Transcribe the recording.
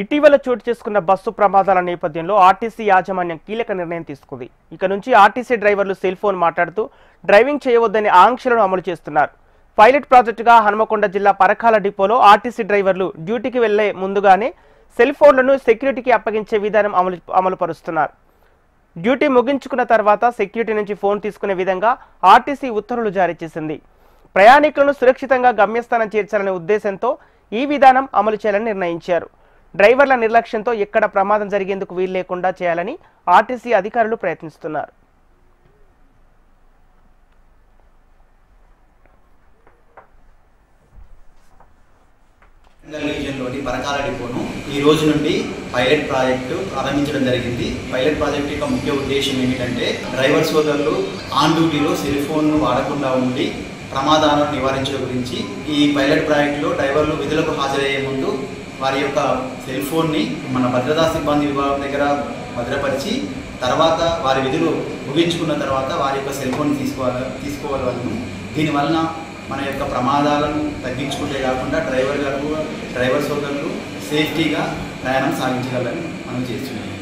ఇటీవల చోటు చేసుకున్న బస్సు ప్రమాదాల నేపథ్యంలో ఆర్టీసీ యాజమాన్యం కీలక నిర్ణయం తీసుకుంది. ఇక నుంచి ఆర్టీసీ డ్రైవర్లు సెల్ ఫోన్ మాట్లాడుతూ డ్రైవింగ్ చేయవద్దని ఆంక్షలను అమలు చేస్తున్నారు. పైలట్ ప్రాజెక్టుగా హనుమకొండ జిల్లా పరకాల డిపోలో ఆర్టీసీ డ్రైవర్లు డ్యూటీకి వెళ్లే ముందుగానే సెల్ ఫోన్లను సెక్యూరిటీకి అప్పగించే విధానం అమలు పరుస్తున్నారు. డ్యూటీ ముగించుకున్న తర్వాత సెక్యూరిటీ నుంచి ఫోన్ తీసుకునే విధంగా ఆర్టీసీ ఉత్తర్వులు జారీ చేసింది. ప్రయాణికులను సురక్షితంగా గమ్యస్థానం చేర్చాలనే ఉద్దేశంతో ఈ విధానం అమలు చేయాలని నిర్ణయించారు. డ్రైవర్ల నిర్లక్ష్యంతో ఎక్కడ ప్రమాదం జరిగేందుకు వీలు లేకుండా చేయాలని ఆర్టీసీ అధికారులు ప్రయత్నిస్తున్నారు. రీజియన్లోని పరకాల డిపోను ఈ రోజు నుండి పైలట్ ప్రాజెక్టు ప్రారంభించడం జరిగింది. పైలట్ ప్రాజెక్టు యొక్క ముఖ్య ఉద్దేశం ఏమిటంటే డ్రైవర్ సోదరులు ఆన్ డ్యూటీలో సెల్ ఫోన్ను వాడకుండా ఉండి ప్రమాదాలను నివారించడం గురించి ఈ పైలట్ ప్రాజెక్టులో డ్రైవర్లు విధులకు హాజరయ్యే ముందు వారి యొక్క సెల్ ఫోన్ని మన భద్రతా సిబ్బంది విభాగం దగ్గర భద్రపరిచి తర్వాత వారి విధులు ముగించుకున్న తర్వాత వారి యొక్క సెల్ ఫోన్ తీసుకోవాలి. దీనివలన మన యొక్క ప్రమాదాలను తగ్గించుకుంటే కాకుండా డ్రైవర్ సోదరులు సేఫ్టీగా ప్రయాణం సాగించగలని మనం చేస్తున్నాం.